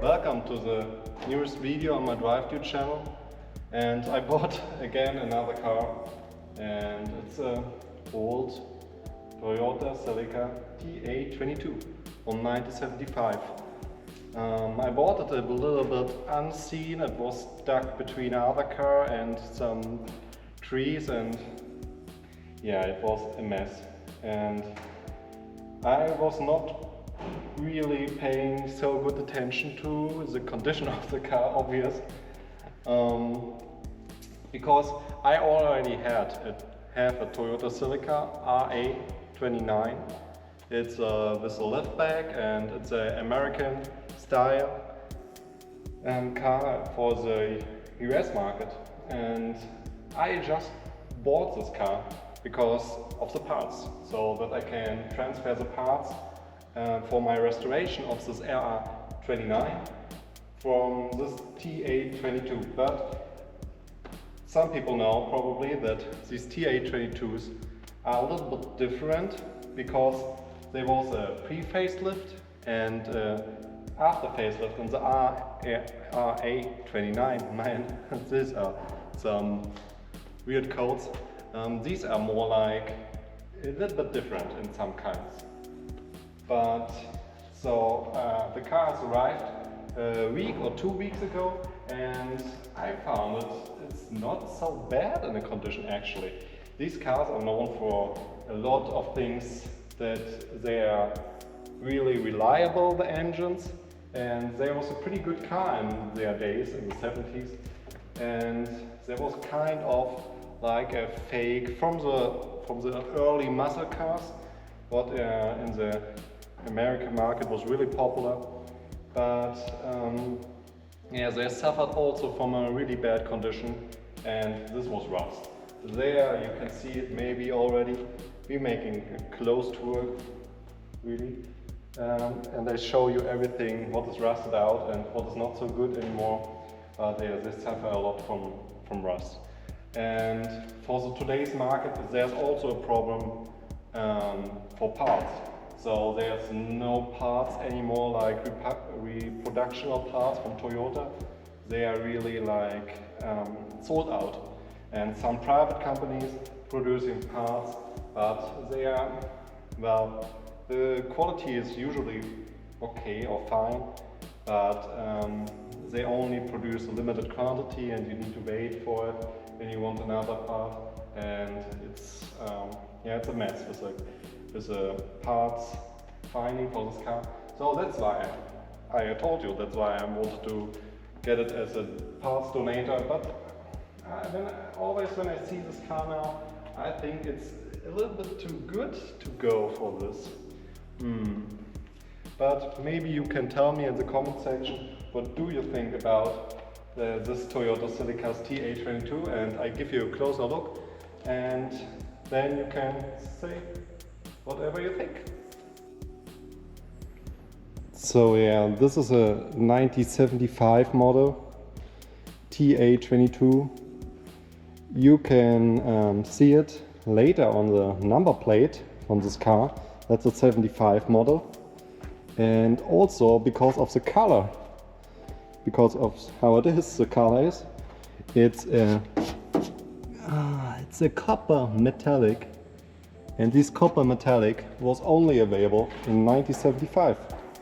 Welcome to the newest video on my DriveDude channel, and I bought again another car, and it's an old Toyota Celica TA22 from 1975. I bought it a little bit unseen. It was stuck between another car and some trees, and yeah, it was a mess. And I was not really paying so good attention to the condition of the car, obvious, because I already have a Toyota Celica RA29. It's with a liftback, and it's an American style car for the US market, and I just bought this car because of the parts, so that I can transfer the parts for my restoration of this RA29 from this TA22. But some people know probably that these TA22s are a little bit different, because there was a pre-facelift and after facelift on the RA29. Man, these are some weird codes. These are more like a little bit different in some kinds. But so the car has arrived a week or 2 weeks ago, and I found it's not so bad in the condition actually. These cars are known for a lot of things, that they are really reliable, the engines, and there was a pretty good car in their days in the 70s, and there was kind of like a fake from the early muscle cars, what in the American market was really popular. But yeah, they suffered also from a really bad condition, and this was rust. There you can see it maybe already. We're making a close tour, really, and I show you everything, what is rusted out and what is not so good anymore. But yeah, they suffer a lot from rust. And for today's market, there's also a problem for parts. So there's no parts anymore, like reproductional parts from Toyota. They are really like sold out. And some private companies producing parts, but they are, well, the quality is usually okay or fine, but they only produce a limited quantity, and you need to wait for it when you want another part, and it's yeah, it's a mess with the parts finding for this car. So that's why I told you, that's why I wanted to get it as a parts donator. But always when I see this car now, I think it's a little bit too good to go for this. But maybe you can tell me in the comment section, what do you think about this Toyota Celicas TA22, and I give you a closer look, and then you can say whatever you think. So yeah, this is a 1975 model TA22. You can see it later on the number plate on this car. That's a 75 model. And also because of the color, because of how it is, the color is, it's a copper metallic, and this copper metallic was only available in 1975.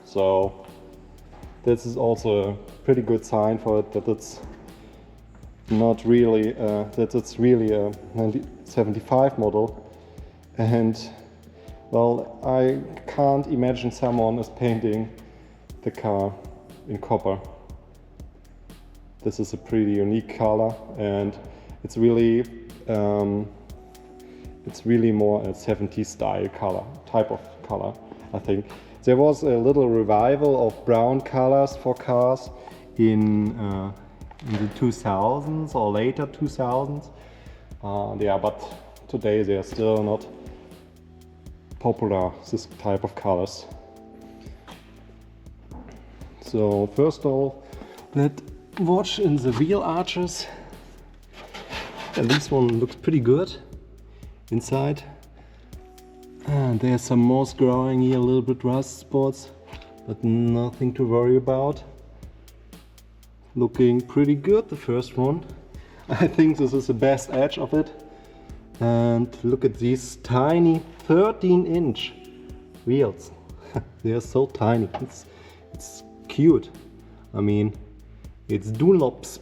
So this is also a pretty good sign for it, that it's not really that it's really a 1975 model. And well, I can't imagine someone is painting the car in copper. This is a pretty unique color, and it's really more a 70s style color, type of color, I think. There was a little revival of brown colors for cars in the 2000s or later 2000s. Yeah, but today they are still not popular, this type of colors. So first of all, let's watch in the wheel arches. And this one looks pretty good inside. And there's some moss growing here, a little bit rust spots, but nothing to worry about. Looking pretty good, the first one. I think this is the best edge of it. And look at these tiny 13-inch wheels. They are so tiny. It's cute. I mean, it's Dunlop's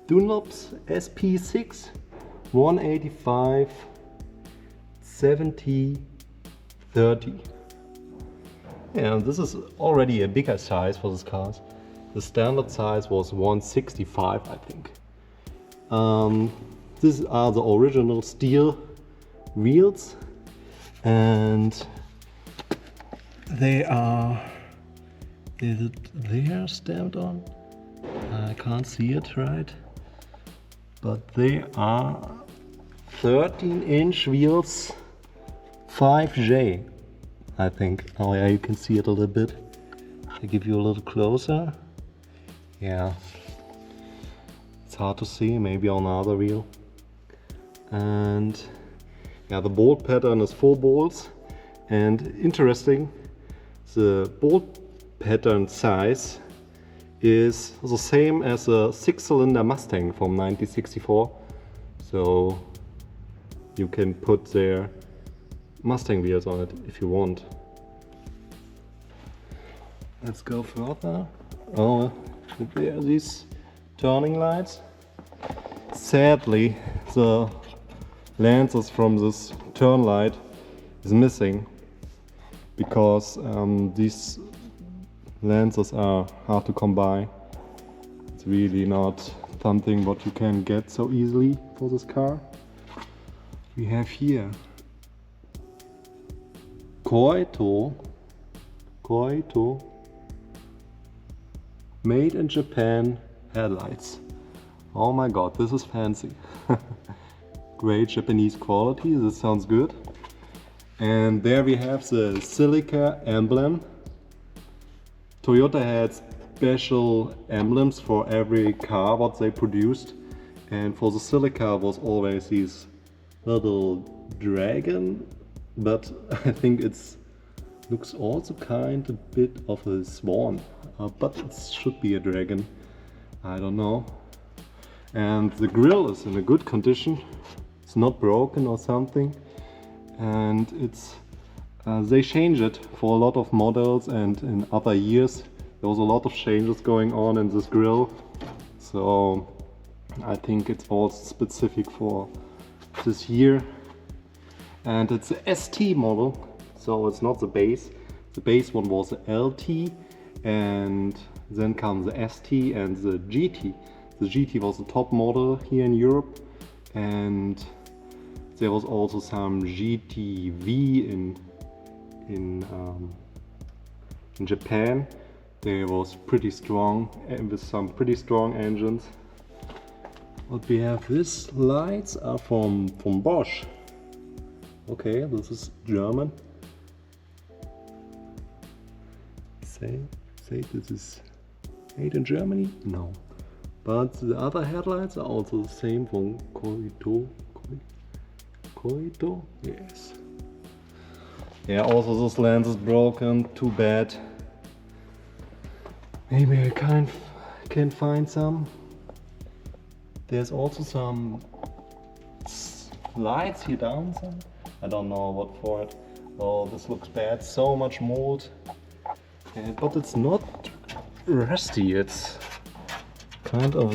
SP6 185 70 30. Yeah, this is already a bigger size for this cars. The standard size was 165, I think. These are the original steel wheels, and they are stamped on. I can't see it right, but they are 13-inch wheels, 5J, I think. Oh yeah, you can see it a little bit. I give you a little closer. Yeah, it's hard to see, maybe on another wheel. And yeah, the bolt pattern is 4 bolts, and interesting, the bolt pattern size is the same as a 6-cylinder Mustang from 1964. So you can put their Mustang wheels on it if you want. Let's go further. Oh, there are these turning lights. Sadly, the lenses from this turn light is missing, because these lenses are hard to come by. It's really not something what you can get so easily for this car. We have here Koito made in Japan headlights. Oh my god, this is fancy. Great Japanese quality, this sounds good. And there we have the Celica emblem. Toyota had special emblems for every car what they produced, and for the Celica was always this little dragon, but I think it's looks also kind of a bit of a swan, but it should be a dragon, I don't know. And the grille is in a good condition, it's not broken or something, and it's they changed it for a lot of models, and in other years there was a lot of changes going on in this grille, so I think it's all specific for this year. And it's a ST model, so it's not the base. The base one was the LT, and then comes the ST and the GT. The GT was the top model here in Europe, and there was also some GTV in Japan. They was pretty strong, and with some pretty strong engines. What we have, these lights are from Bosch. Okay, this is German. Say this is made in Germany? No. But the other headlights are also the same from Koito. Koito? Yes. Yeah, also this lens is broken, too bad. Maybe I can find some. There's also some lights here down. I don't know what for it. Oh, this looks bad. So much mold. But it's not rusty. It's kind of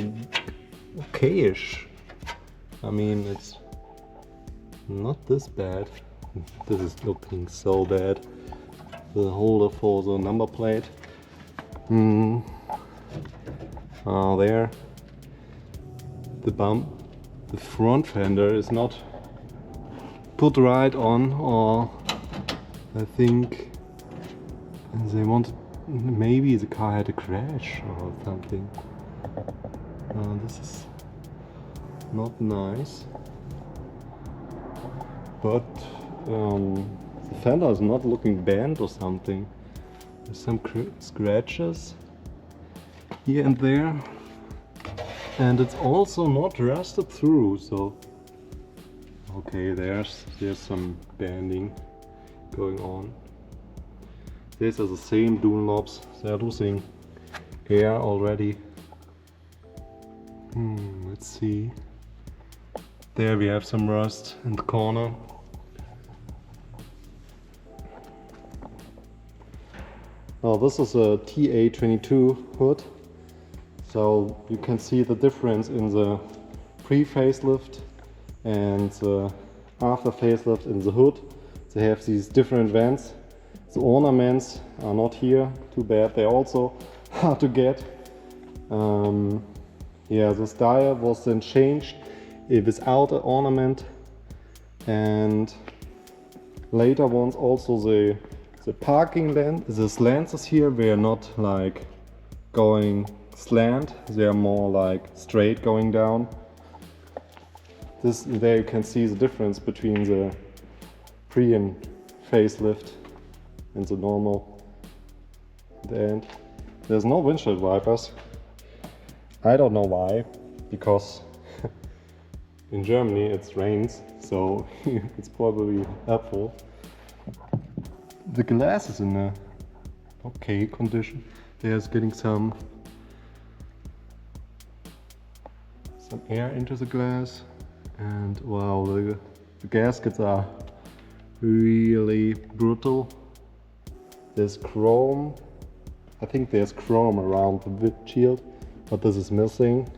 okayish. I mean, it's not this bad. This is looking so bad. The holder for the number plate. There. The front fender is not put right on, or I think they wanted, maybe the car had a crash or something. This is not nice, but the fender is not looking bent or something. There's some scratches here and there. And it's also not rusted through, so okay, there's some banding going on. These are the same door knobs, they're losing air already. Let's see. There we have some rust in the corner. Now this is a TA22 hood, so you can see the difference in the pre-facelift and the after facelift in the hood. They have these different vents. The ornaments are not here, too bad, they're also hard to get. Yeah, this dial was then changed without an ornament, and later ones also the parking lens, the lenses here were not like going slant, they are more like straight going down. There you can see the difference between the pre and facelift and the normal. And there's no windshield wipers. I don't know why, because in Germany it rains, so it's probably helpful. The glass is in a okay condition. There's getting some air into the glass, and wow, the gaskets are really brutal. There's chrome. I think there's chrome around the windshield, but this is missing.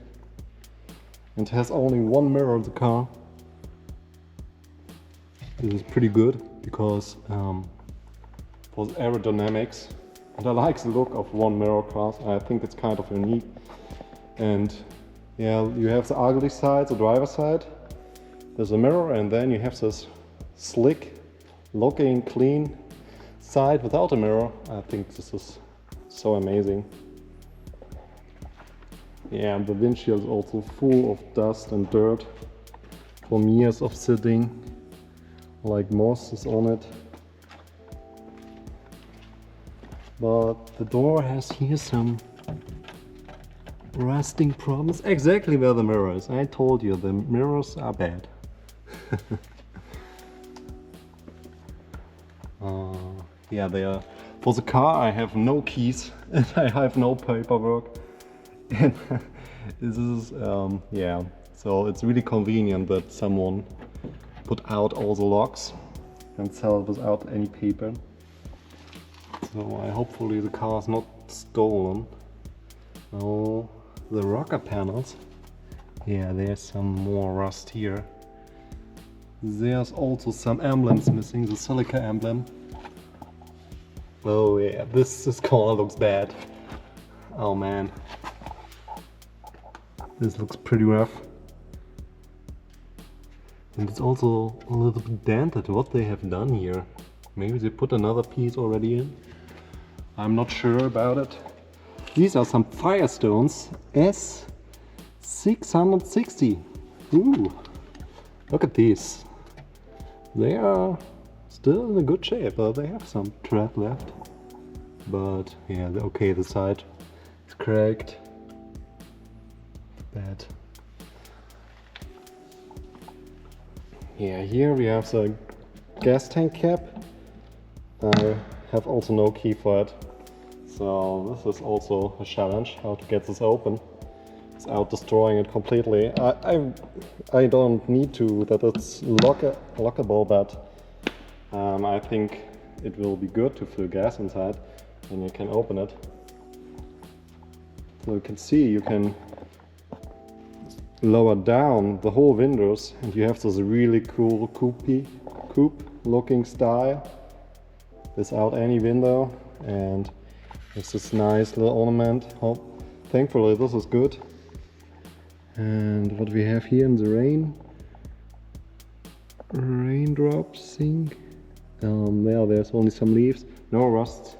And it has only one mirror in the car. This is pretty good because for the aerodynamics, and I like the look of one mirror cars. I think it's kind of unique. And yeah, you have the ugly side, the driver side. There's a mirror, and then you have this slick looking clean side without a mirror. I think this is so amazing. Yeah, and the windshield is also full of dust and dirt from years of sitting, like moss is on it. But the door has here some rusting problems. Exactly where the mirror is. I told you, the mirrors are bad. Yeah, they are. For the car I have no keys and I have no paperwork. And this is, yeah, so it's really convenient that someone put out all the locks and sell it without any paper. So hopefully the car is not stolen. Now the rocker panels. Yeah, there's some more rust here. There's also some emblems missing, the Celica emblem. Oh yeah, this corner looks bad. Oh man. This looks pretty rough. And it's also a little bit dented, what they have done here. Maybe they put another piece already in. I'm not sure about it. These are some Firestones S660. Ooh, look at these. They are still in a good shape, but they have some tread left. But yeah, okay, the side is cracked. Bad. Yeah, here we have the gas tank cap. I have also no key for it. So this is also a challenge, how to get this open without destroying it completely. I don't need to, that it's lockable, but I think it will be good to fill gas inside and you can open it. So you can see, you can lower down the whole windows and you have this really cool coupe looking style without any window, and it's this nice little ornament. Thankfully this is good. And what we have here in the raindrops thing. Well, there's only some leaves, no rust.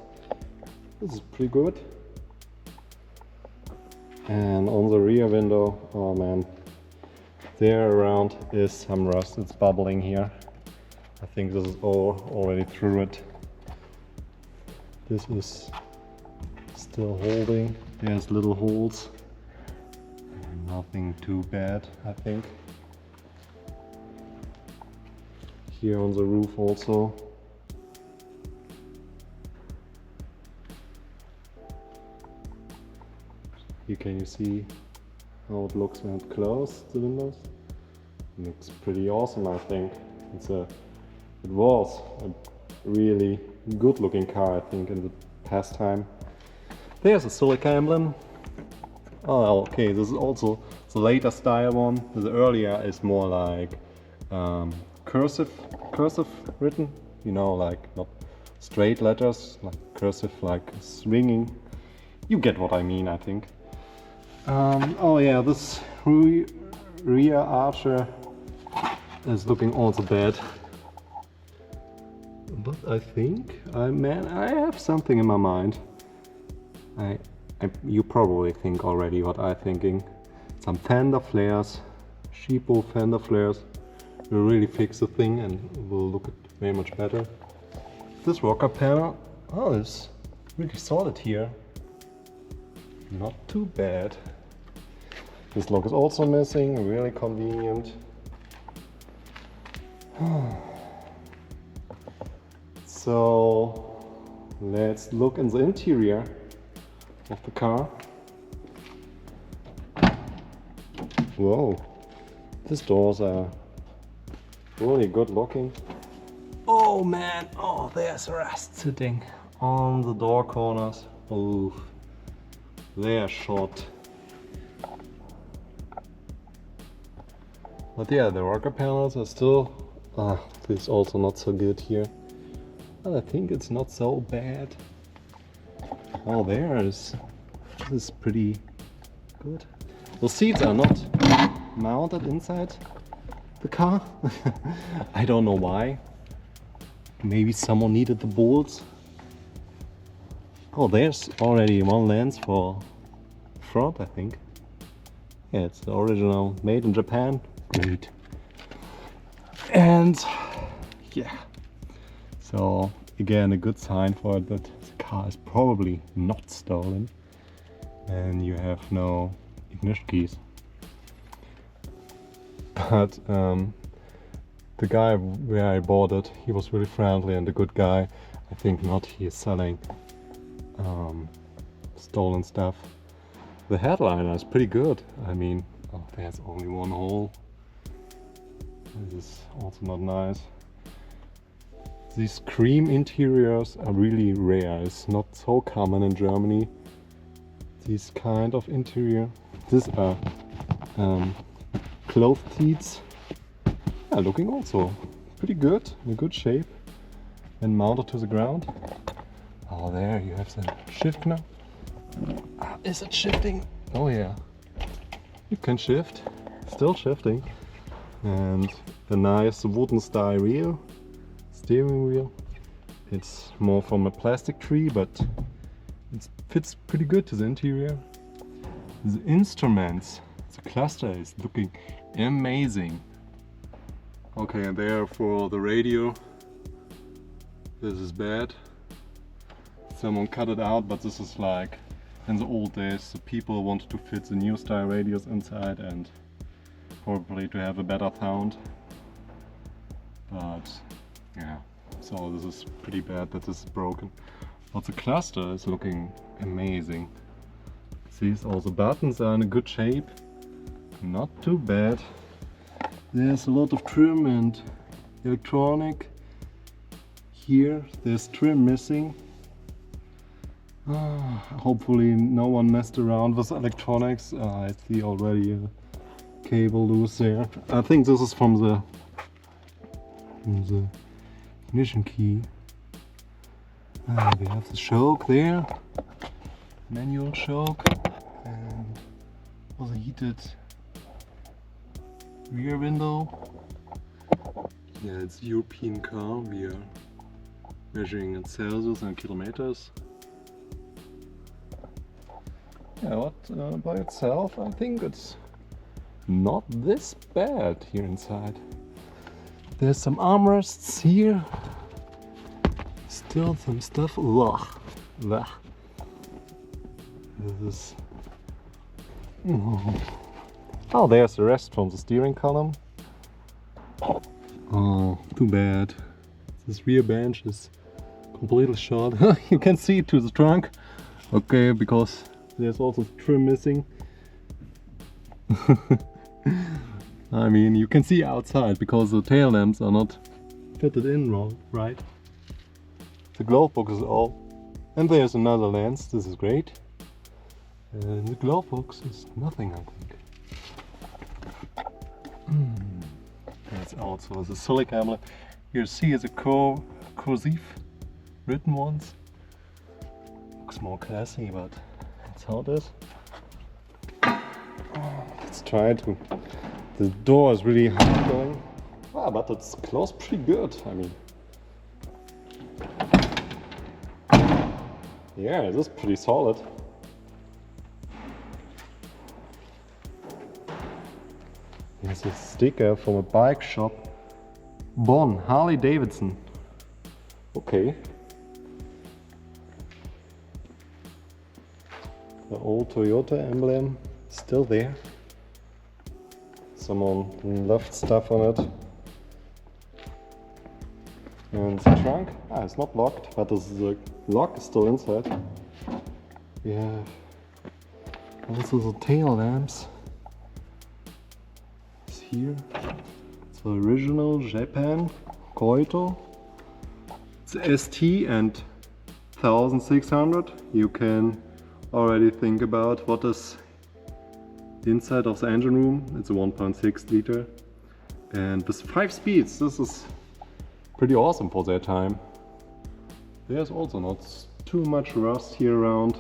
This is pretty good. And on the rear window, oh man, there around is some rust. It's bubbling here. I think this is already through it. This is still holding. There's little holes. And Nothing too bad, I think. Here on the roof also. Here can you see how it looks when it closes the windows. It looks pretty awesome, I think. It was a really good looking car, I think, in the past time. There's a Celica emblem. Oh, okay, this is also the later style one. The earlier is more like cursive written, you know, like not straight letters, like cursive, like swinging. You get what I mean, I think. Oh yeah, this rear archer is looking also bad. But I think, I have something in my mind. You probably think already what I'm thinking. Some fender flares, cheapo fender flares will really fix the thing and will look very much better. This rocker panel, oh, it's really solid here. Not too bad. This lock is also missing, really convenient. So let's look in the interior of the car. Whoa, these doors are really good looking. Oh man, oh, there's rust sitting on the door corners. Oh, they are short. But yeah, the rocker panels are still, this is also not so good here. But I think it's not so bad. Oh, this is pretty good. The seats are not mounted inside the car. I don't know why. Maybe someone needed the bolts. Oh, there's already one lens for front, I think. Yeah, it's the original, made in Japan. Great. And yeah, so again, a good sign for it that the car is probably not stolen and you have no ignition keys. But the guy where I bought it, he was really friendly and a good guy. I think not he is selling stolen stuff. The headliner is pretty good. I mean, oh, there's only one hole. This is also not nice. These cream interiors are really rare. It's not so common in Germany. These kind of interior. These are cloth seats. Yeah, looking also pretty good, in a good shape, and mounted to the ground. Oh, there you have the shift now. Is it shifting? Oh yeah, you can shift. Still shifting. And the nice wooden style wheel, steering wheel. It's more from a plastic tree, but it fits pretty good to the interior. The instruments, the cluster is looking amazing. Okay, and there for the radio, this is bad. Someone cut it out, but this is like in the old days, the people wanted to fit the new style radios inside and probably to have a better sound. But yeah, so this is pretty bad that this is broken. But the cluster is looking amazing. See, all the buttons are in a good shape. Not too bad. There's a lot of trim and electronic. Here, there's trim missing. Hopefully no one messed around with electronics. I see already a cable loose there. I think this is from the ignition key. We have the choke there, manual choke, and also heated rear window. Yeah, it's a European car. We are measuring in Celsius and kilometers. Yeah, what by itself, I think it's not this bad here inside. There's some armrests here. Still some stuff. Ugh. Ugh. This is Oh, there's the rest from the steering column. Oh, too bad. This rear bench is completely short. You can see it to the trunk. Okay, because there's also trim missing. I mean, you can see outside because the tail lamps are not fitted in wrong, right? The glove box is all. And there's another lens, this is great. And the glove box is nothing, I think. That's also the Celica emblem. You see it's a cursive written ones. Looks more classy, but that's how it is. Let's try to. The door is really hard going. Ah, but it's closed pretty good. I mean, yeah, it is pretty solid. Here's a sticker from a bike shop. Bonn, Harley Davidson. Okay. The old Toyota emblem still there. Someone left stuff on it. And the trunk, it's not locked, but the lock is still inside. Yeah. Also the tail lamps. It's here. It's the original Japan Koito. It's ST and 1600. You can already think about what is inside of the engine room. It's a 1.6 liter. And with 5 speeds, this is pretty awesome for their time. There's also not too much rust here around.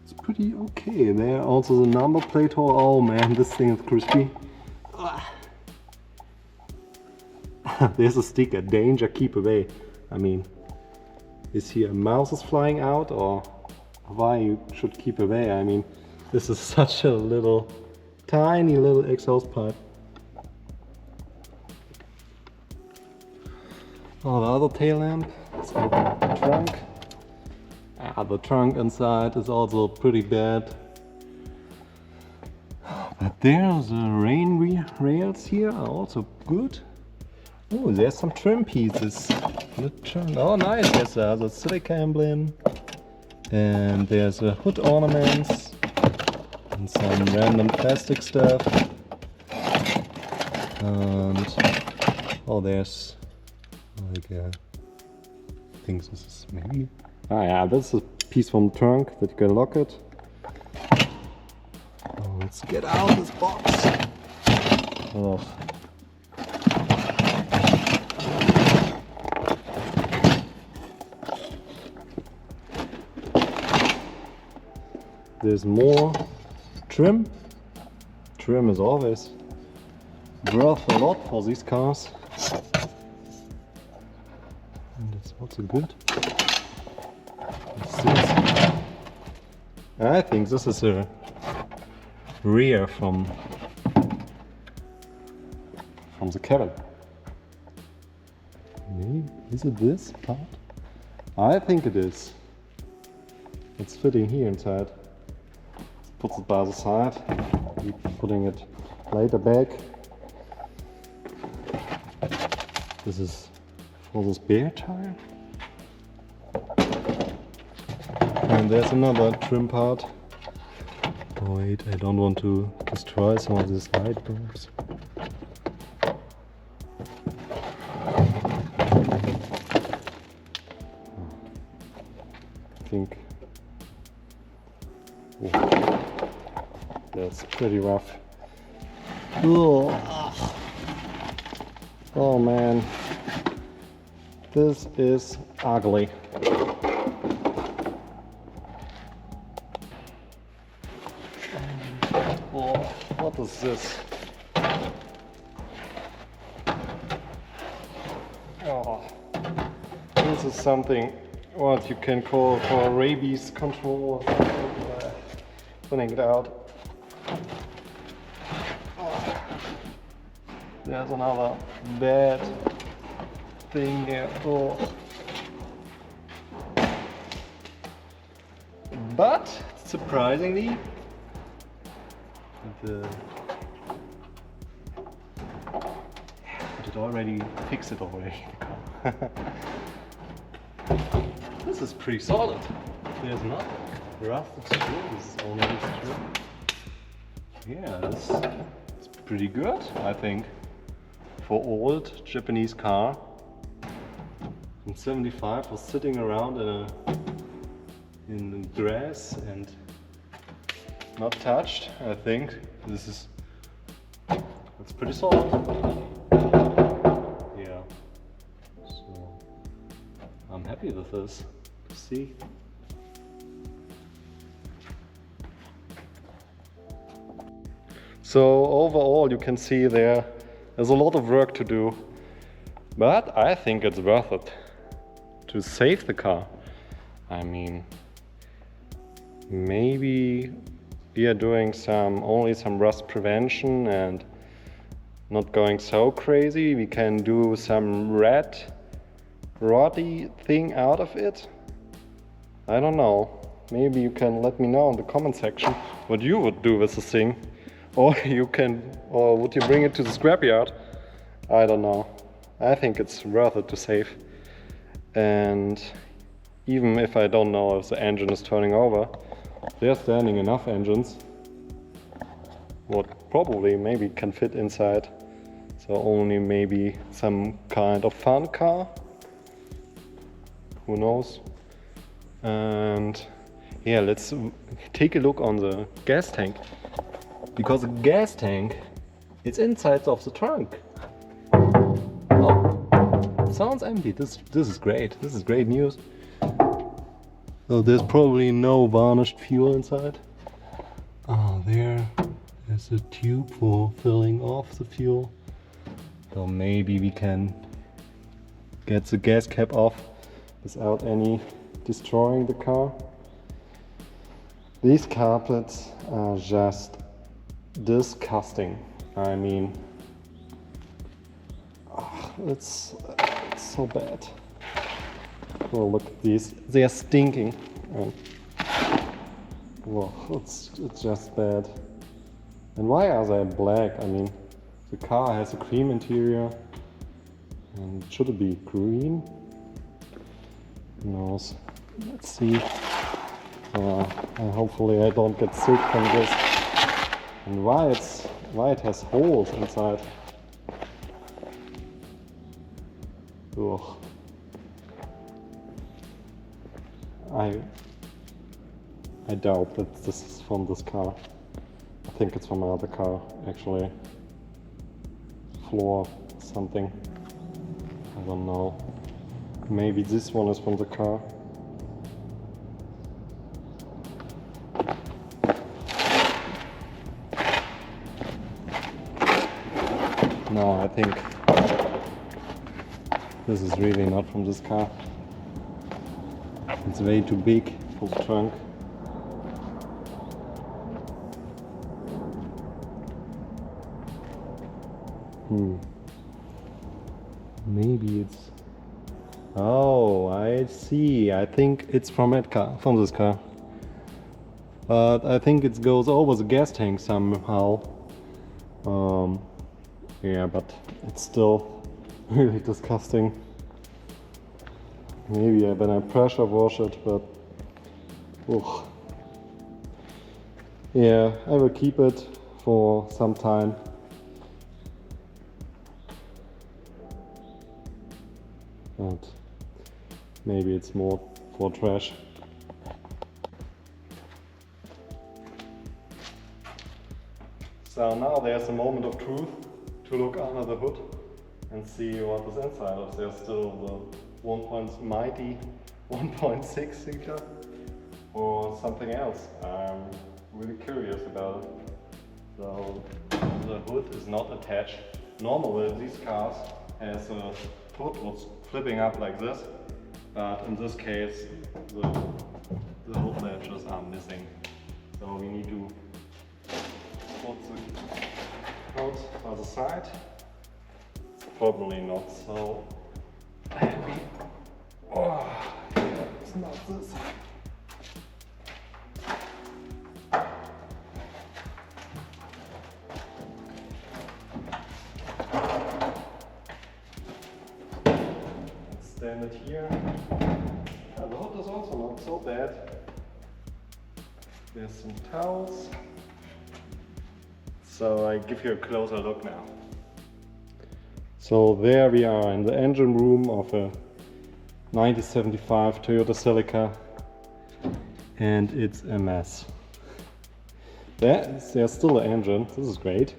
It's pretty okay. There also the number plate hole. Oh man, this thing is crispy. There's a sticker, danger, keep away. I mean, is here a mouse is flying out, or why you should keep away? I mean, this is such a little, tiny little exhaust pipe. Oh, the other tail lamp. Let's open the trunk. The trunk inside is also pretty bad. But there's the rain rails here are also good. Oh, there's some trim pieces. Oh, nice. There's the Celica emblem. And there's a hood ornaments. And some random plastic stuff. And oh, there's like I think this is maybe. Ah, yeah, this is a piece from the trunk that you can lock it. Oh, let's get out this box. Oh. There's more trim. Trim is always worth a lot for these cars. And it's also good. What's this? I think this is a rear from the cabin. Maybe, is it this part? I think it is. It's fitting here inside. Put it by the side, putting it later back. This is for the spare tire. And there's another trim part. Oh wait, I don't want to destroy some of these light bulbs. I think that's pretty rough. Oh, oh man, this is ugly. Oh, what is this? Oh, this is something what you can call for rabies control or something. Putting it out. Oh. There's another bad thing here. Oh. But surprisingly, the It already fixed it already. This is pretty solid. There's nothing. Rusted steel, this is only steel. Yeah, this is pretty good, I think. For old Japanese car. In 75 was sitting around in grass and not touched, I think. It's pretty solid. Yeah. So I'm happy with this. See? So overall you can see there's a lot of work to do, but I think it's worth it to save the car. I mean, maybe we are doing only some rust prevention and not going so crazy. We can do some roddy thing out of it. I don't know. Maybe you can let me know in the comment section what you would do with this thing. Or would you bring it to the scrapyard? I don't know. I think it's worth it to save. And even if I don't know if the engine is turning over, there are standing enough engines what probably maybe can fit inside. So only maybe some kind of fun car. Who knows? And yeah, let's take a look on the gas tank. Because the gas tank is inside of the trunk. Oh, it sounds empty. This is great. This is great news. So there's probably no varnished fuel inside. Oh, there's a tube for filling off the fuel. So maybe we can get the gas cap off without any destroying the car. These carpets are just disgusting. I mean, it's so bad. Oh, look at these. They are stinking. Well, it's just bad. And why are they black? I mean, the car has a cream interior. And should it be green? Who knows? Let's see. Hopefully I don't get sick from this. And why it has holes inside. Ugh. I doubt that this is from this car. I think it's from another car, actually. Floor something. I don't know. Maybe this one is from the car. No, I think this is really not from this car. It's way too big for the trunk. Maybe it's... Oh, I see. I think it's from this car. But I think it goes over the gas tank somehow. Yeah, but it's still really disgusting. Maybe when I pressure wash it, but ugh. Yeah, I will keep it for some time. But maybe it's more for trash. So now there's a moment of truth to look under the hood and see what is inside. If there's still the mighty 1.6 liter or something else. I'm really curious about it. So the hood is not attached. Normally these cars has a hood was flipping up like this, but in this case the hood latches are missing. So we need to put the hood by the side. It's probably not so happy. Oh, yeah, it's not this. extend it here. The hood is also not so bad. There's some towels. So I give you a closer look now. So there we are in the engine room of a 1975 Toyota Celica, and it's a mess. There's still an engine, this is great.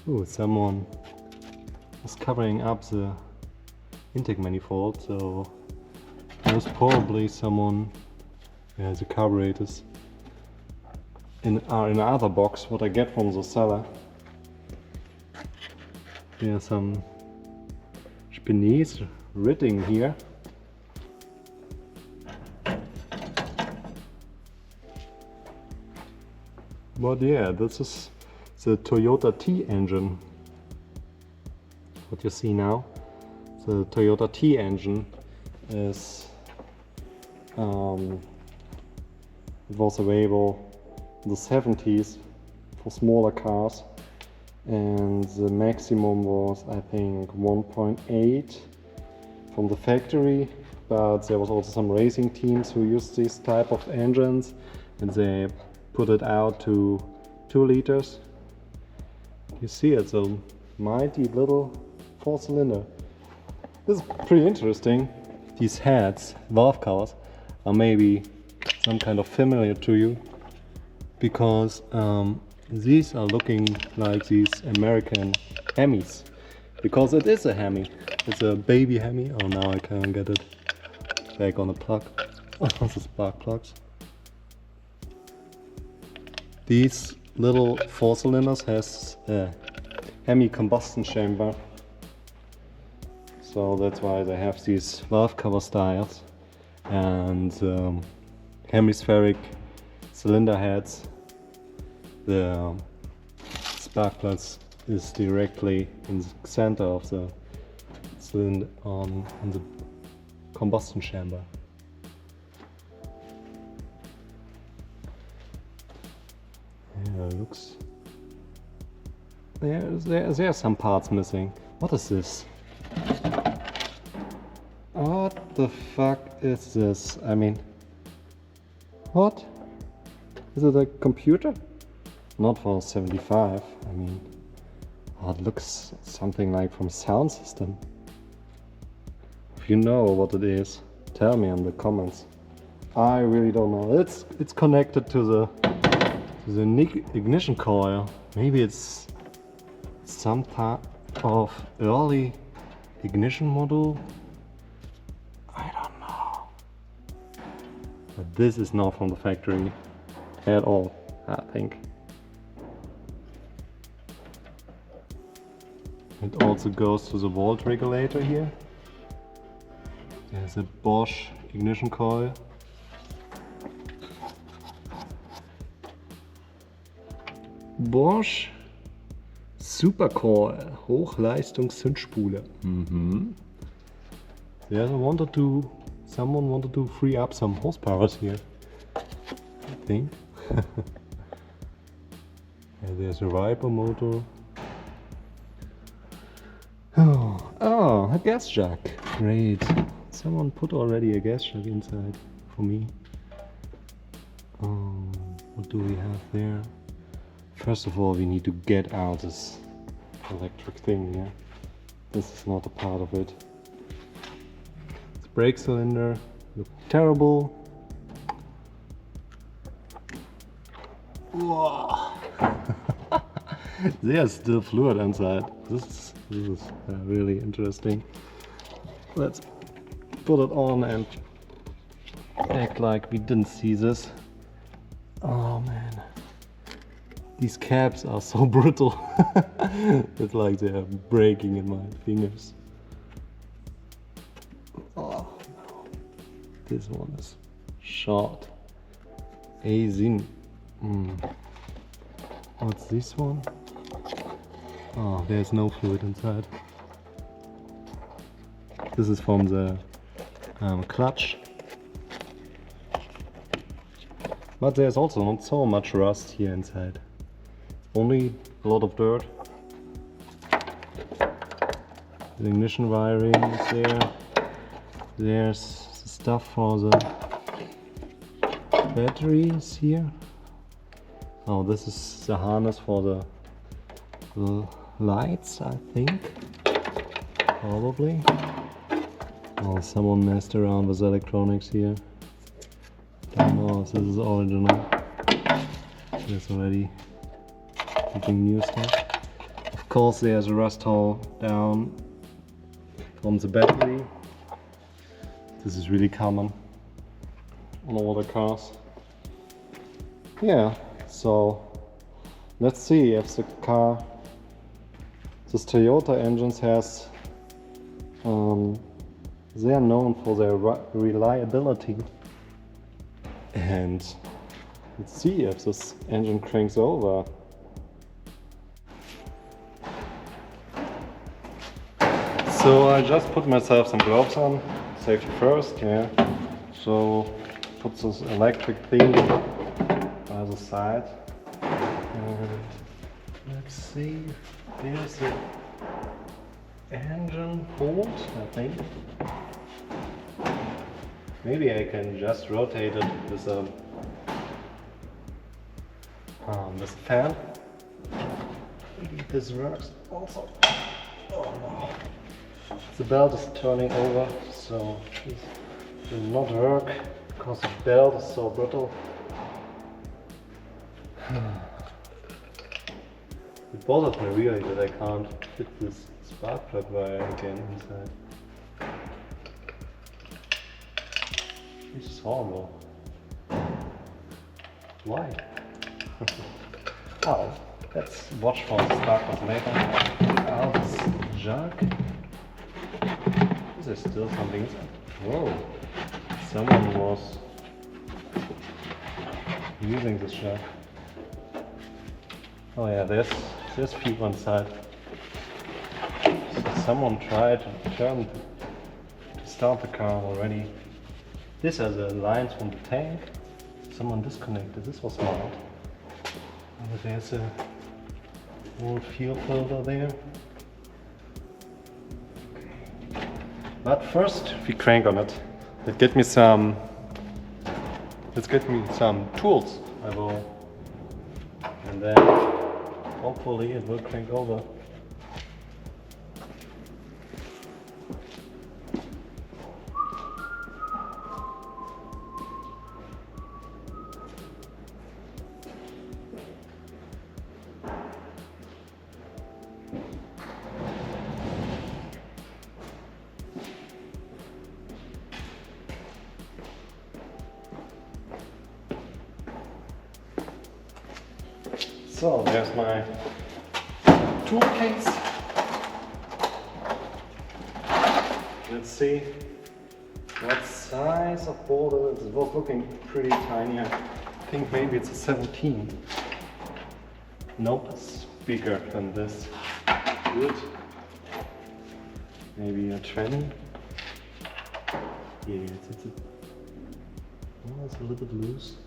Ooh, someone is covering up the intake manifold, so there's probably someone has the carburetors in another box, what I get from the seller. There's some Spinets written here. But yeah, this is the Toyota T engine. What you see now, the Toyota T engine is it was available in the 70s for smaller cars, and the maximum was I think 1.8 from the factory, but there was also some racing teams who used this type of engines and they put it out to 2 liters. You see it's a mighty little 4-cylinder. This is pretty interesting. These heads, valve covers, are maybe some kind of familiar to you, because these are looking like these American Hemis, because it is a Hemi. It's a baby Hemi. Oh, now I can't get it back on the plug. Oh, the spark plugs. These little 4-cylinders has a Hemi combustion chamber, so that's why they have these valve cover styles, and hemispheric cylinder heads. The spark plugs is directly in the center of the cylinder on the combustion chamber. Yeah, it looks. There are some parts missing. What is this? What the fuck is this? I mean, what? Is it a computer? Not for 75. I mean, oh, it looks something like from sound system. If you know what it is, tell me in the comments. I really don't know. It's connected to the ignition coil. Maybe it's some type of early ignition module. I don't know. But this is not from the factory at all, I think. It also goes to the volt regulator here. There's a Bosch ignition coil. Bosch Supercoil Hochleistungs-Zündspule. Someone wanted to free up some horsepower here, I think. And there's a Viper motor. Oh, a gas jack. Great. Someone put already a gas jack inside for me. What do we have there? First of all, we need to get out this electric thing here. This is not a part of it. The brake cylinder looks terrible. Whoa. There's still fluid inside. This is really interesting. Let's put it on and act like we didn't see this. Oh man, these caps are so brittle. It's like they are breaking in my fingers. Oh no, this one is short. Azin. What's this one? Oh, there's no fluid inside. This is from the clutch. But there's also not so much rust here inside. Only a lot of dirt. The ignition wiring is there. There's the stuff for the batteries here. Oh, this is the harness for the lights, I think. Probably. Oh, someone messed around with electronics here. Don't know if this is original. There's already something new stuff. Of course, there's a rust hole down from the battery. This is really common on all the cars. Yeah, so let's see if the car, this Toyota engines has, they are known for their reliability. And let's see if this engine cranks over. So I just put myself some gloves on, safety first, yeah. So put this electric thing by the side. And let's see, there's the engine port, I think. Maybe I can just rotate it with a fan. Maybe this works also. Oh no. The belt is turning over, so this will not work because the belt is so brittle. It bothers me really that I can't fit this spark plug wire again inside. This is horrible. Why? Oh, let's watch for the spark plug later. Oh, this junk. Is there still something inside? Whoa! Someone was using this junk. Oh yeah, there's people inside. So someone tried to start the car already. These are the lines from the tank. Someone disconnected. This was smart. And there's a old fuel filter there. Okay. But first, we crank on it. Let's get me some tools. I will, and then hopefully it will crank over. So there's my tool case. Let's see what size of bolt it is. It was looking pretty tiny. I think maybe it's a 17. Nope, it's bigger than this. Good. Maybe a 20. Yeah, it's a little bit loose.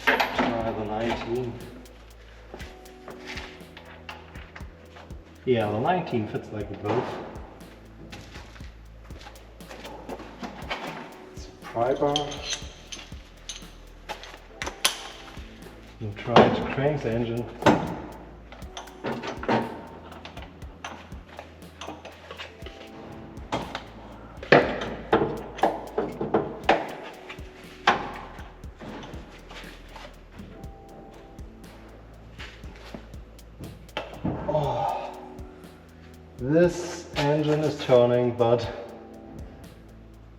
Try the 19. Yeah, the 19 fits like a glove. It's a pry bar. And try to crank the engine. This engine is turning, but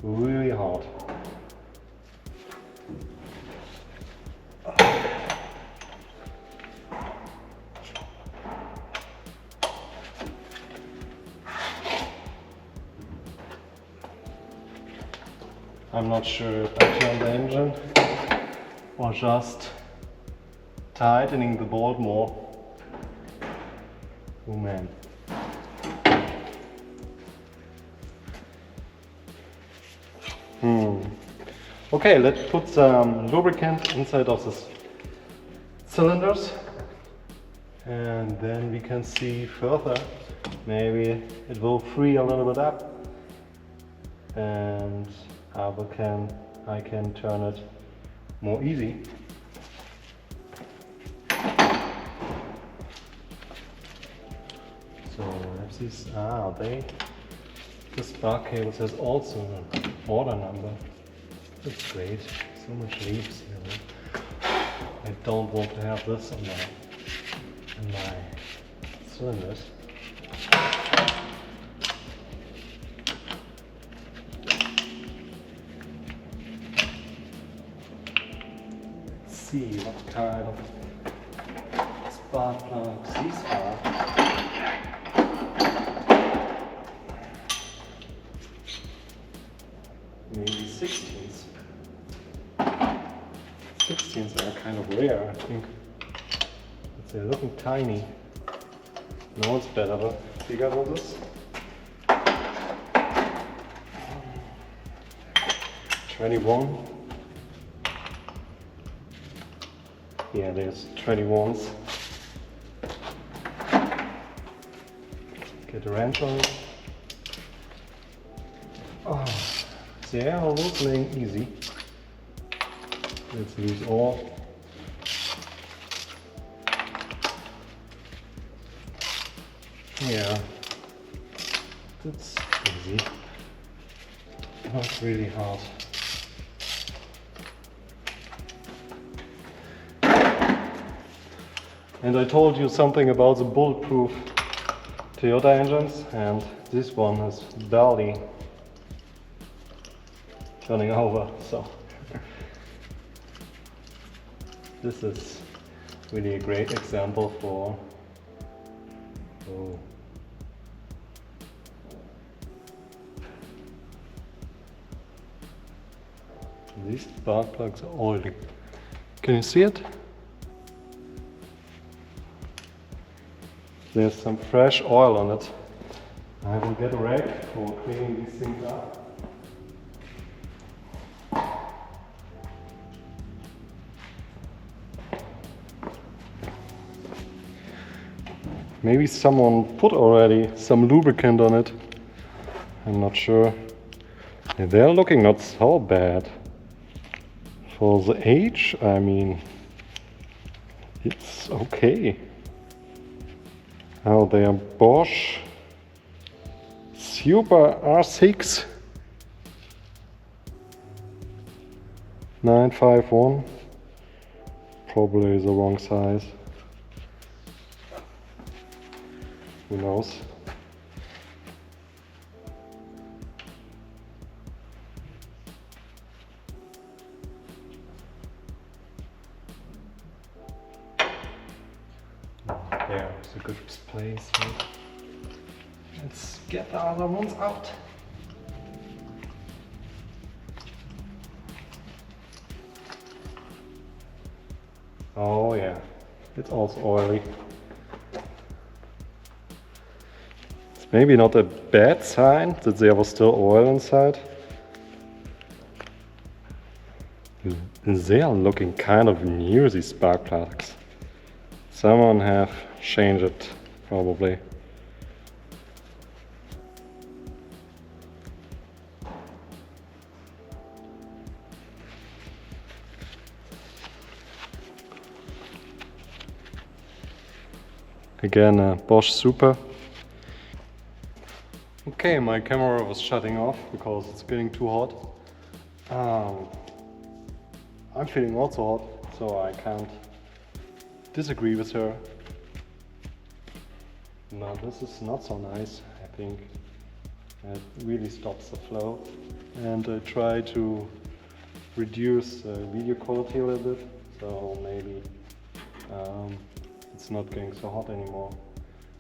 really hard. I'm not sure if I turn the engine or just tightening the bolt more. Oh man. Okay, let's put some lubricant inside of these cylinders and then we can see further. Maybe it will free a little bit up and I can turn it more easy. So let's see. The spark cable has also an order number. That's great. So much leaves here. I don't want to have this in my cylinders. Let's see what kind of spark plugs these are. Maybe 16s. 16s are kind of rare, I think. But they're looking tiny. No, it's better, but bigger than this. 21. Yeah, there's 21s. Get a wrench on it. Oh, they are looking easy. Let's use all. Yeah, that's easy. Not really hard. And I told you something about the bulletproof Toyota engines, and this one is barely turning over, so this is really a great example for these spark plugs are oily. Can you see it? There's some fresh oil on it. I will get a rag for cleaning these things up. Maybe someone put already some lubricant on it. I'm not sure. They're looking not so bad. For the age, I mean, it's okay. Oh, they are Bosch Super R6 951. Probably the wrong size. Who knows? There's a good place here. Let's get the other ones out. Oh yeah, it's also oily. It's maybe not a bad sign that there was still oil inside. They are looking kind of new, these spark plugs. Someone have changed it, probably. Again, a Bosch Super. Okay, my camera was shutting off because it's getting too hot. I'm feeling also hot, so I can't disagree with her. No, this is not so nice, I think. It really stops the flow. And I try to reduce the video quality a little bit, so maybe it's not getting so hot anymore.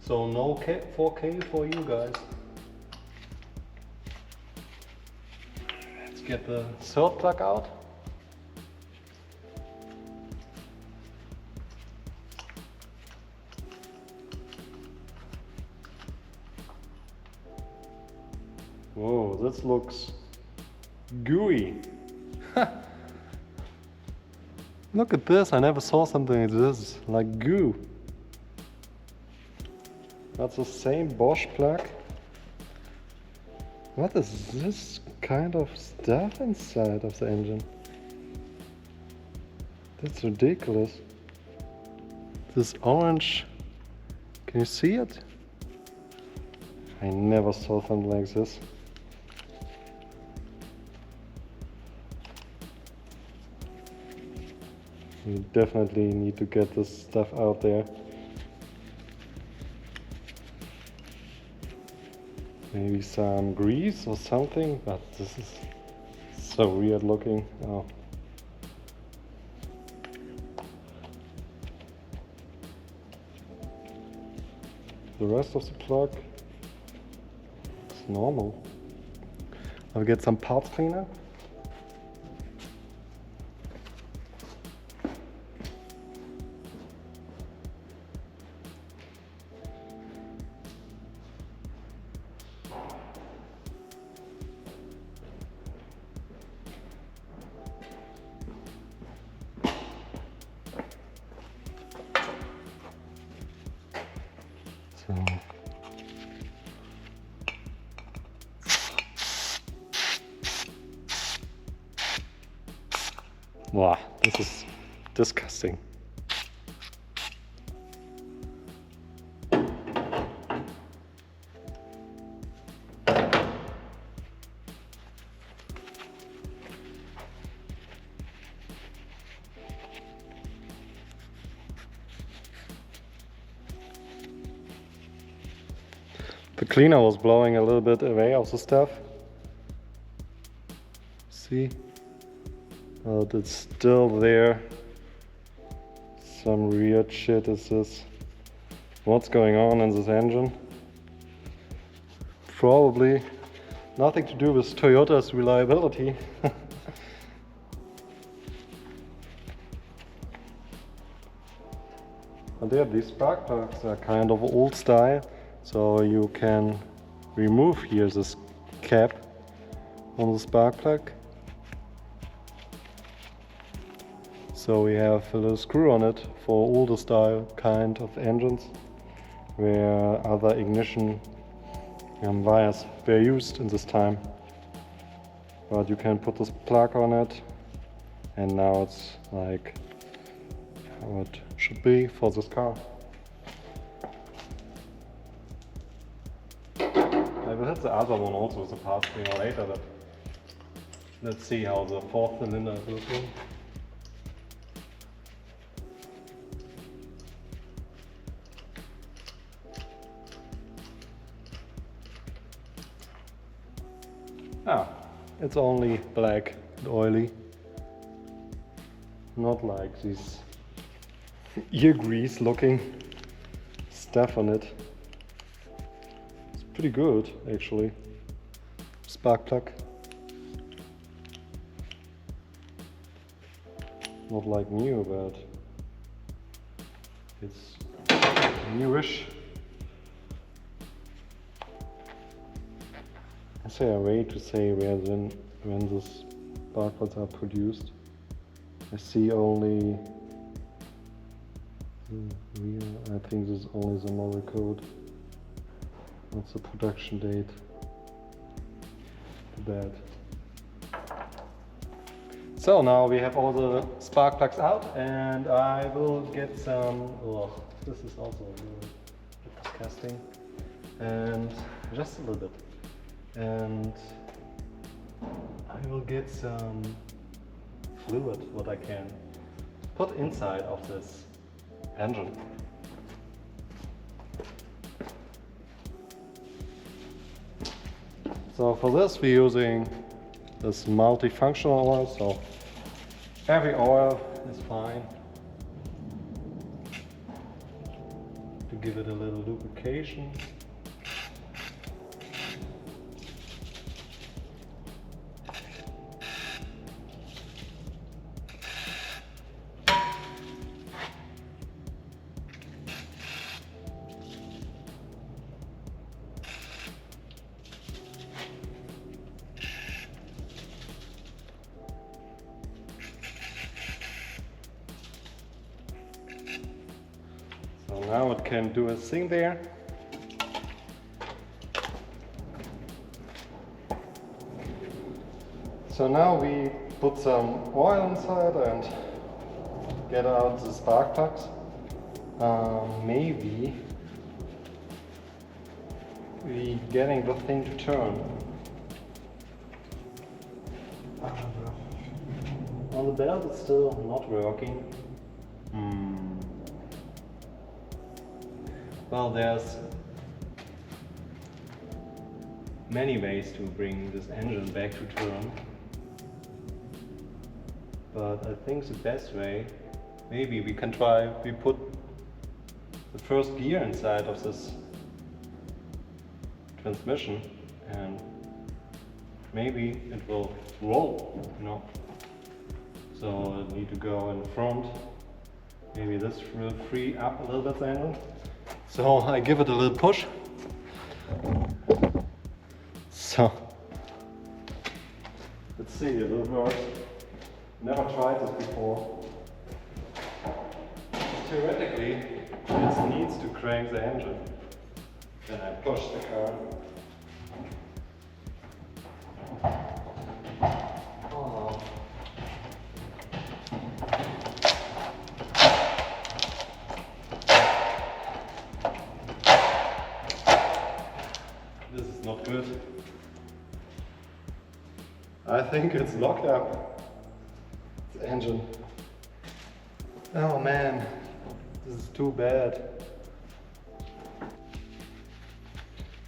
So no 4K for you guys. Let's get the third plug out. Whoa, this looks gooey. Look at this, I never saw something like this, like goo. That's the same Bosch plug. What is this kind of stuff inside of the engine? That's ridiculous. This orange, can you see it? I never saw something like this. We definitely need to get this stuff out there. Maybe some grease or something, but this is so weird looking. Oh. The rest of the plug is normal. I'll get some parts cleaner. So. Wow, this is disgusting. The cleaner was blowing a little bit away of the stuff. See? But it's still there. Some weird shit is this. What's going on in this engine? Probably nothing to do with Toyota's reliability. And there, these spark plugs are kind of old style, so you can remove here this cap on the spark plug. So we have a little screw on it for older style kind of engines, where other ignition wires were used in this time. But you can put this plug on it, and now it's like how it should be for this car. I will hit the other one also with a parts cleaner later, but let's see how the fourth cylinder is looking. Ah, it's only black and oily. Not like this ear grease looking stuff on it. It's pretty good actually. Spark plug. Not like new, but it's newish. Is there a way to say when the spark plugs are produced? I see only, I think this is only the model code. What's the production date? Too bad. So now we have all the spark plugs out, and I will get some, oh, this is also a little bit disgusting, and just a little bit. And I will get some fluid, what I can put inside of this engine. So for this we're using this multifunctional oil, so every oil is fine to give it a little lubrication. So now it can do its thing there. So now we put some oil inside and get out the spark plugs. Maybe we getting the thing to turn. On the belt it's still not working. Well, there's many ways to bring this engine back to turn. But I think the best way, maybe we can try, we put the first gear inside of this transmission and maybe it will roll, you know. So I need to go in front. Maybe this will free up a little bit the engine. So I give it a little push. So let's see, it will work. Never tried this before. Theoretically, it needs to crank the engine. Then I push the car. Oh. This is not good. I think it's locked up. The engine. Oh man, this is too bad.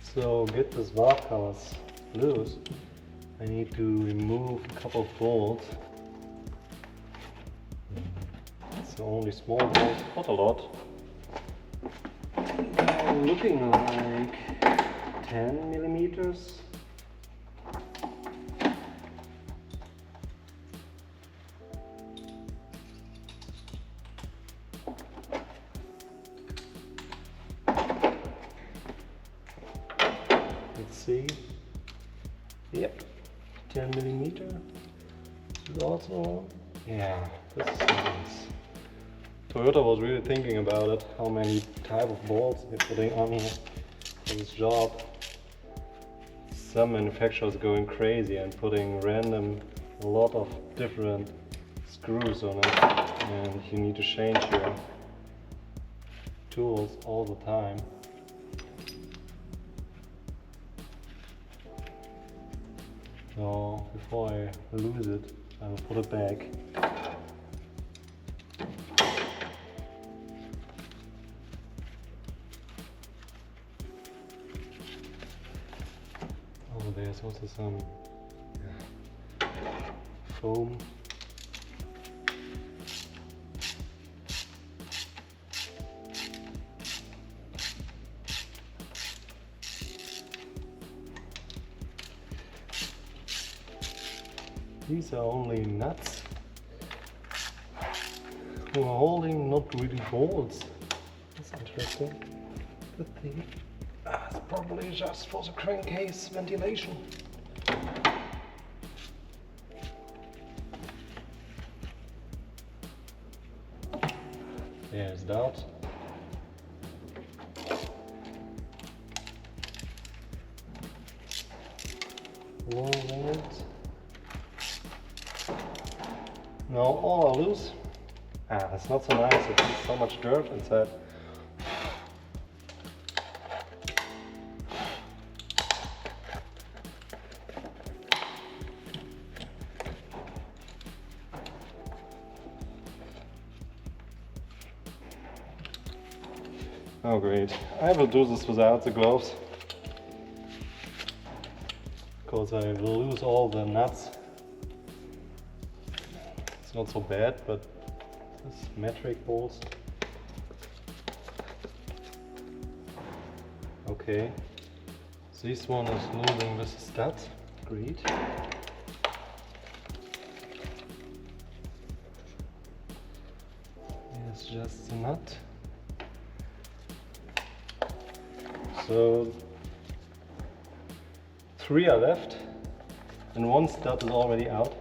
So get this valve covers loose. I need to remove a couple of bolts. It's only small bolts, not a lot. Looking like 10 millimeters. Let's see. Yep, 10 millimeter. Is also, yeah, this is nice. Toyota was really thinking about it, how many type of bolts they're putting on here for this job. Some manufacturers going crazy and putting a lot of different screws on it, and you need to change your tools all the time. So before I lose it, I will put it back. Oh, there's also some foam. These are only nuts who are holding, not really bolts. That's interesting. The thing is probably just for the crankcase ventilation. There's that. Roll it. Now all are loose. That's not so nice, it has so much dirt inside. Oh great, I will do this without the gloves, because I will lose all the nuts. It's not so bad, but this metric bolts. Okay, so this one is losing with the stud. Great. Here's just the nut. So 3 are left, and 1 stud is already out.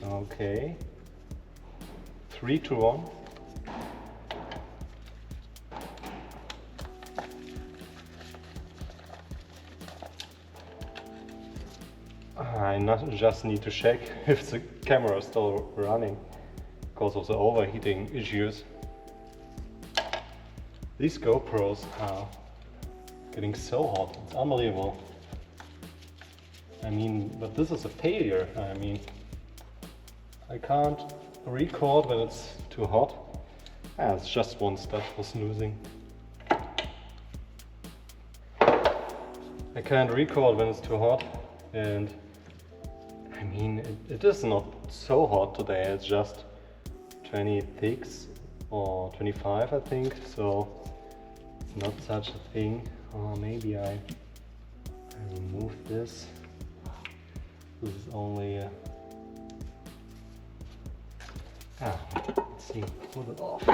Okay, 3 to 1. just need to check if the camera is still running because of the overheating issues. These GoPros are getting so hot, it's unbelievable. I mean, but this is a failure. I mean, I can't record when it's too hot. It's just one step for snoozing. I can't record when it's too hot, and I mean, it is not so hot today, it's just 26 or 25 I think, so it's not such a thing. Or maybe I remove this. This is only let's see, put it off.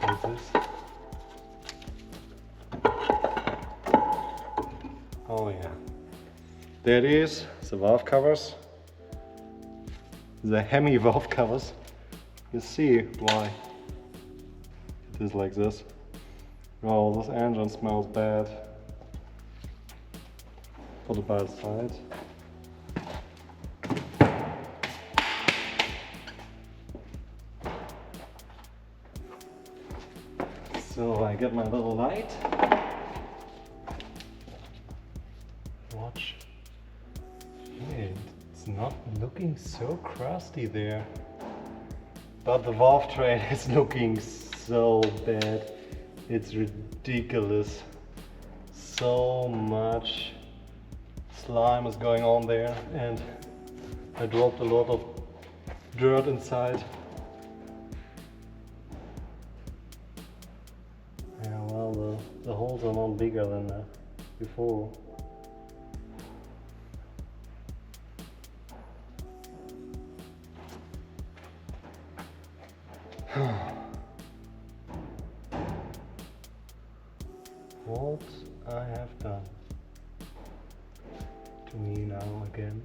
Like this. Oh yeah. There it is, the valve covers. The Hemi valve covers. You see why it is like this. Oh, this engine smells bad. Put it by the side. So I get my little light. Watch. Hey, it's not looking so crusty there. But the valve train is looking so bad. It's ridiculous. So much slime is going on there, and I dropped a lot of dirt inside. Yeah, well, the holes are not bigger than before. What I have done to me now again.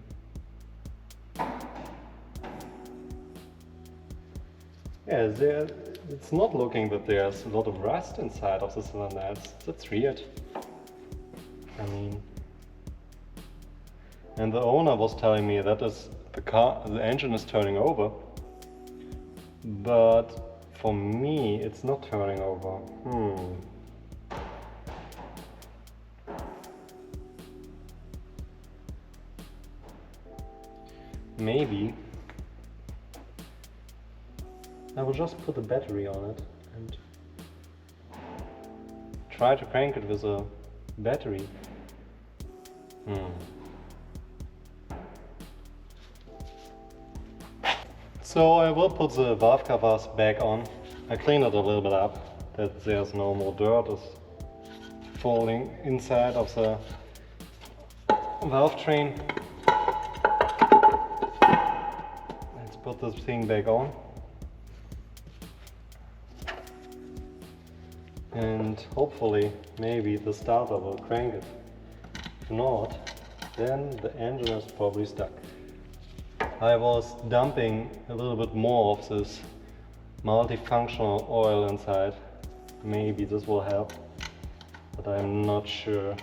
Yeah, it's not looking that there's a lot of rust inside of the cylinder. That's weird. I mean, and the owner was telling me that is the engine is turning over, but for me it's not turning over. Maybe I will just put a battery on it and try to crank it with a battery. So I will put the valve covers back on. I clean it a little bit up, that there's no more dirt is falling inside of the valve train. Let's put this thing back on. And hopefully, maybe the starter will crank it. If not, then the engine is probably stuck. I was dumping a little bit more of this multifunctional oil inside. Maybe this will help, but I'm not sure.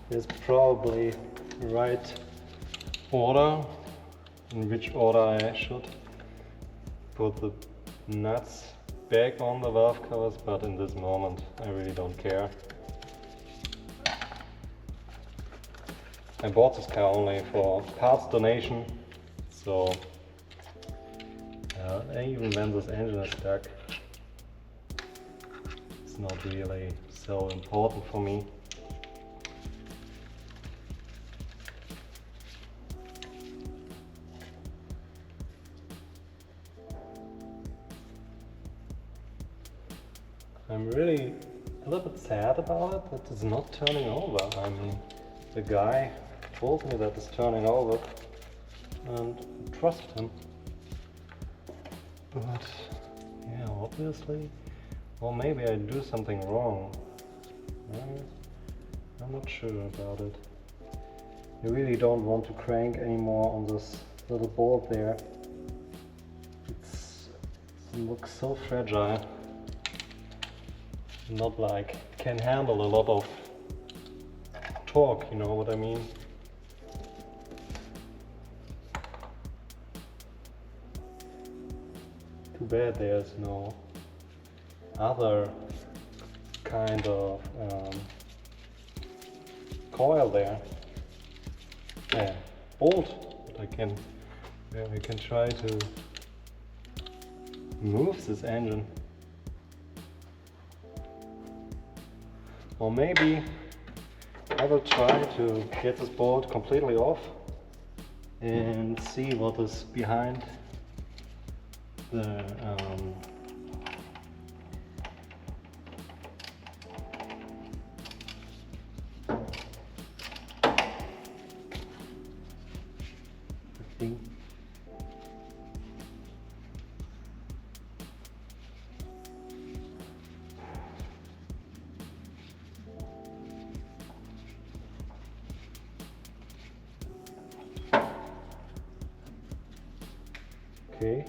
There's probably the right order, in which order I should put the nuts back on the valve covers, but in this moment I really don't care. I bought this car only for parts donation, so even when this engine is stuck, it's not really so important for me. I'm really a little bit sad about it, that it's not turning over. I mean, the guy told me that it's turning over and I trust him. But yeah, obviously, or maybe I do something wrong. I'm not sure about it. You really don't want to crank anymore on this little board there. It looks so fragile. Not like can handle a lot of torque, you know what I mean? Too bad there's no other kind of coil there. Yeah, bolt. But I can try to move this engine. Or maybe I will try to get this bolt completely off and see what is behind the thing. Okay.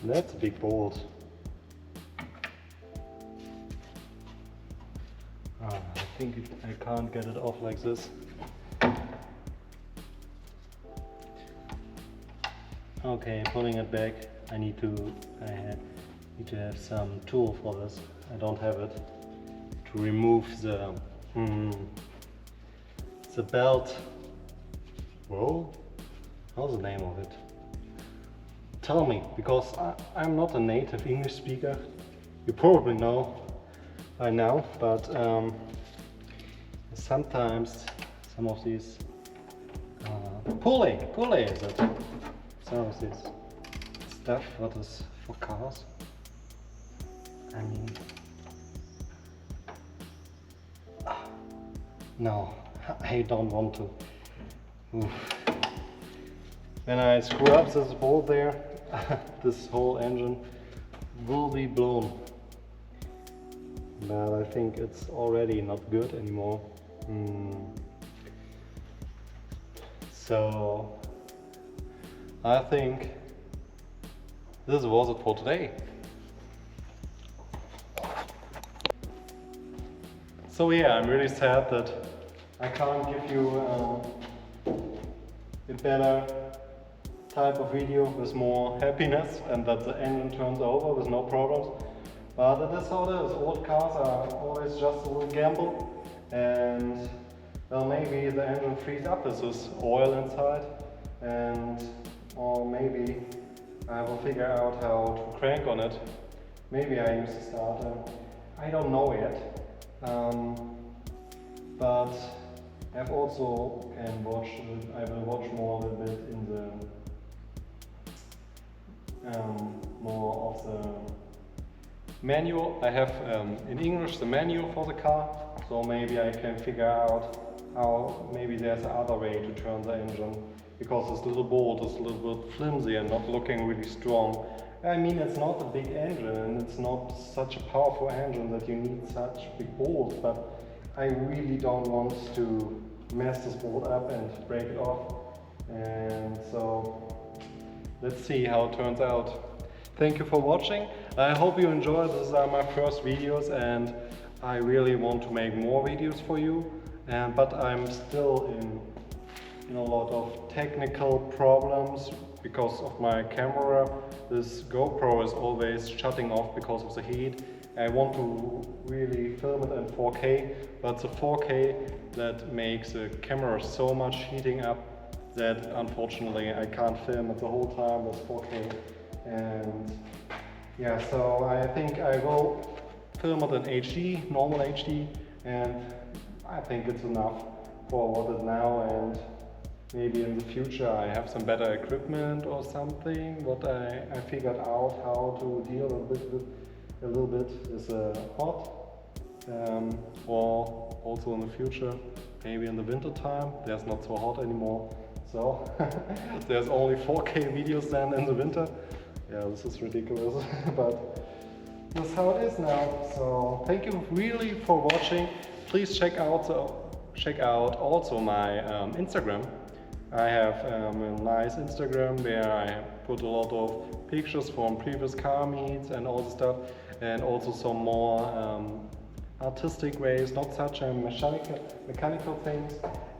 That's a big bolt. I think I can't get it off like this. Okay, putting it back. I need to have some tool for this. I don't have it. To remove the belt. Whoa, how's the name of it? Tell me, because I'm not a native English speaker. You probably know by now, but sometimes some of these pulley is it? Some of this stuff what is for cars. I mean, no, I don't want to. Oof. When I screw up this bolt there, this whole engine will be blown. But I think it's already not good anymore. So I think this was it for today. So yeah, I'm really sad that I can't give you a better type of video with more happiness and that the engine turns over with no problems. But it is how it is. Old cars are always just a little gamble, and well, maybe the engine frees up with this oil inside, or maybe I will figure out how to crank on it. Maybe I use the starter. I don't know yet. But I've also I will watch more a little bit in the more of the manual. I have in English the manual for the car, so maybe I can figure out how maybe there's another way to turn the engine, because this little bolt is a little bit flimsy and not looking really strong. I mean, it's not a big engine and it's not such a powerful engine that you need such big bolts, but I really don't want to mess this bolt up and break it off. And so let's see how it turns out. Thank you for watching. I hope you enjoyed. These are my first videos and I really want to make more videos for you. But I'm still in a lot of technical problems because of my camera. This GoPro is always shutting off because of the heat. I want to really film it in 4K, but the 4K that makes the camera so much heating up that unfortunately I can't film it the whole time with 4K. And yeah, so I think I will film it in HD, normal HD, and I think it's enough for what it now, and maybe in the future I have some better equipment or something, what I figured out how to deal a little bit with hot, or also in the future, maybe in the winter time, there's not so hot anymore, so there's only 4K videos then in the winter. Yeah, this is ridiculous, but that's how it is now. So thank you really for watching. Please check out also my Instagram. I have a nice Instagram where I put a lot of pictures from previous car meets and all the stuff, and also some more artistic ways, not such a mechanical things.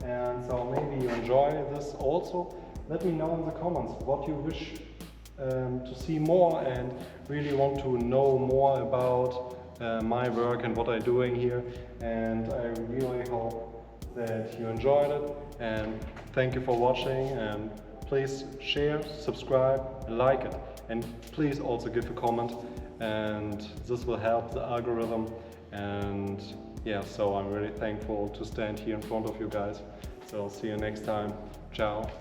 And so maybe you enjoy this also. Let me know in the comments what you wish to see more and really want to know more about my work and what I'm doing here. And I really hope that you enjoyed it, and thank you for watching, and please share, subscribe, like it, and please also give a comment, and this will help the algorithm. And yeah, so I'm really thankful to stand here in front of you guys. So see you next time. Ciao.